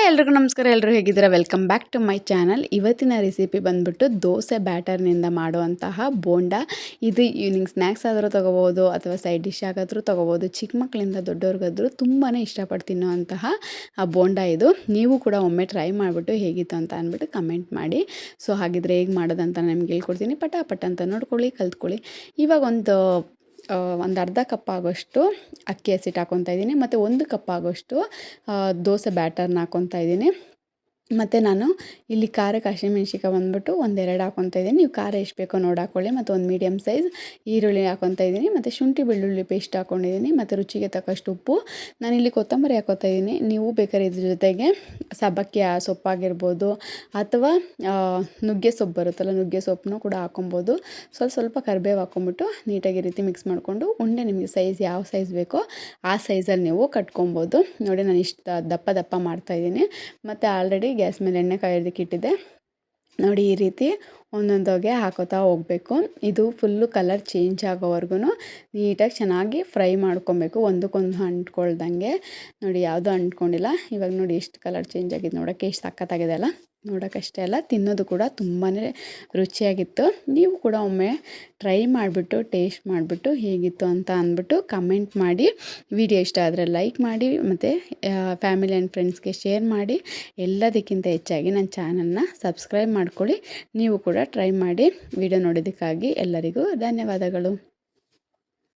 ಎಲ್ರಿಗೂ ನಮಸ್ಕಾರ. ಎಲ್ಲರೂ ಹೇಗಿದ್ದೀರಾ? Welcome back to my channel. ಇವತ್ತಿನ ರೆಸಿಪಿ ಬಂದ್ಬಿಟ್ಟು ದೋಸೆ ಬ್ಯಾಟರ್ನಿಂದ ಮಾಡುವಂತಹ ಬೋಂಡ. ಇದು ಈವ್ನಿಂಗ್ ಸ್ನ್ಯಾಕ್ಸ್ ಆದರೂ ತೊಗೋಬೋದು ಅಥವಾ ಸೈಡ್ ಡಿಶ್ ಆಗಾದರೂ ತೊಗೋಬೋದು. ಚಿಕ್ಕ ಮಕ್ಕಳಿಂದ ದೊಡ್ಡವ್ರಿಗಾದರೂ ತುಂಬಾ ಇಷ್ಟಪಟ್ಟು ತಿನ್ನುವಂತಹ ಬೋಂಡ ಇದು. ನೀವು ಕೂಡ ಒಮ್ಮೆ ಟ್ರೈ ಮಾಡಿಬಿಟ್ಟು ಹೇಗಿತ್ತು ಅಂತ ಅಂದ್ಬಿಟ್ಟು ಕಮೆಂಟ್ ಮಾಡಿ. ಸೊ ಹಾಗಿದ್ರೆ ಹೇಗೆ ಮಾಡೋದಂತ ನಿಮ್ಗೆ ಹೇಳ್ಕೊಡ್ತೀನಿ. ಪಟಾಪಟ್ ಅಂತ ನೋಡ್ಕೊಳ್ಳಿ, ಕಲ್ತ್ಕೊಳ್ಳಿ. ಇವಾಗ ಒಂದು ಅರ್ಧ ಕಪ್ ಆಗೋಷ್ಟು ಅಕ್ಕಿ ಹಸಿಟ್ಟು ಹಾಕ್ಕೊತಾ ಇದ್ದೀನಿ ಮತ್ತು 1 ಕಪ್ ಆಗೋಷ್ಟು ದೋಸೆ ಬ್ಯಾಟರ್ನ ಹಾಕ್ಕೊತಾ ಇದ್ದೀನಿ. ಮತ್ತು ನಾನು ಇಲ್ಲಿ ಖಾರಕ್ಕೆ ಹಸಿಮೆಣ್ಸಿಕಾಯಿ ಬಂದ್ಬಿಟ್ಟು 1-2 ಹಾಕ್ಕೊತಾ ಇದ್ದೀನಿ. ನೀವು ಖಾರ ಎಷ್ಟು ಬೇಕೋ ನೋಡಿ ಹಾಕ್ಕೊಳ್ಳಿ. ಮತ್ತು ಒಂದು ಮೀಡಿಯಮ್ ಸೈಜ್ ಈರುಳ್ಳಿ ಹಾಕ್ಕೊತಾ ಇದ್ದೀನಿ. ಮತ್ತು ಶುಂಠಿ ಬೆಳ್ಳುಳ್ಳಿ ಪೇಸ್ಟ್ ಹಾಕ್ಕೊಂಡಿದ್ದೀನಿ. ಮತ್ತು ರುಚಿಗೆ ತಕ್ಕಷ್ಟು ಉಪ್ಪು. ನಾನಿಲ್ಲಿ ಕೊತ್ತಂಬರಿ ಹಾಕ್ಕೊತಾ ಇದ್ದೀನಿ. ನೀವು ಬೇಕಾದ್ರೆ ಇದ್ರ ಜೊತೆಗೆ ಸಬ್ಬಕ್ಕಿ ಸೊಪ್ಪಾಗಿರ್ಬೋದು ಅಥವಾ ನುಗ್ಗೆ ಸೊಪ್ಪು ಬರುತ್ತಲ್ಲ, ನುಗ್ಗೆ ಸೊಪ್ಪನ್ನು ಕೂಡ ಹಾಕ್ಕೊಬೋದು. ಸ್ವಲ್ಪ ಕರಿಬೇವು ಹಾಕ್ಕೊಂಬಿಟ್ಟು ನೀಟಾಗಿ ಈ ರೀತಿ ಮಿಕ್ಸ್ ಮಾಡಿಕೊಂಡು ಉಂಡೆ ನಿಮಗೆ ಸೈಜ್ ಯಾವ ಸೈಜ್ ಬೇಕೋ ಆ ಸೈಜಲ್ಲಿ ನೀವು ಕಟ್ಕೊಬೋದು. ನೋಡಿ ನಾನು ಇಷ್ಟು ದಪ್ಪ ಮಾಡ್ತಾಯಿದ್ದೀನಿ. ಮತ್ತು ಆಲ್ರೆಡಿ ಗ್ಯಾಸ್ ಮೇಲೆ ಎಣ್ಣೆ ಕಾಯೋದಕ್ಕೆ ಇಟ್ಟಿದ್ದೆ. ನೋಡಿ ಈ ರೀತಿ ಒಂದೊಂದಾಗೆ ಹಾಕೋತಾ ಹೋಗಬೇಕು. ಇದು ಫುಲ್ಲು ಕಲರ್ ಚೇಂಜ್ ಆಗೋವರೆಗೂ ನೀಟಾಗಿ ಚೆನ್ನಾಗಿ ಫ್ರೈ ಮಾಡ್ಕೊಬೇಕು, ಒಂದಕ್ಕೊಂದು ಅಂಟ್ಕೊಳ್ದಂಗೆ. ನೋಡಿ ಯಾವುದೂ ಅಂಟ್ಕೊಂಡಿಲ್ಲ. ಇವಾಗ ನೋಡಿ ಎಷ್ಟು ಕಲರ್ ಚೇಂಜ್ ಆಗಿದೆ, ನೋಡೋಕ್ಕೆ ಎಷ್ಟು ಸಖತ್ತಾಗಿದೆ ಅಲ್ಲ. ನೋಡೋಕ್ಕಷ್ಟೇ ಅಲ್ಲ, ತಿನ್ನೋದು ಕೂಡ ತುಂಬಾ ರುಚಿಯಾಗಿತ್ತು. ನೀವು ಕೂಡ ಒಮ್ಮೆ ಟ್ರೈ ಮಾಡಿಬಿಟ್ಟು ಟೇಸ್ಟ್ ಮಾಡಿಬಿಟ್ಟು ಹೇಗಿತ್ತು ಅಂತ ಅಂದ್ಬಿಟ್ಟು ಕಮೆಂಟ್ ಮಾಡಿ. ವಿಡಿಯೋ ಇಷ್ಟ ಆದರೆ ಲೈಕ್ ಮಾಡಿ ಮತ್ತು ಫ್ಯಾಮಿಲಿ ಆ್ಯಂಡ್ ಫ್ರೆಂಡ್ಸ್ಗೆ ಶೇರ್ ಮಾಡಿ. ಎಲ್ಲದಕ್ಕಿಂತ ಹೆಚ್ಚಾಗಿ ನನ್ನ ಚಾನಲ್ನ ಸಬ್ಸ್ಕ್ರೈಬ್ ಮಾಡ್ಕೊಳ್ಳಿ. ನೀವು ಕೂಡ ಟ್ರೈ ಮಾಡಿ. ವಿಡಿಯೋ ನೋಡೋದಕ್ಕಾಗಿ ಎಲ್ಲರಿಗೂ ಧನ್ಯವಾದಗಳು.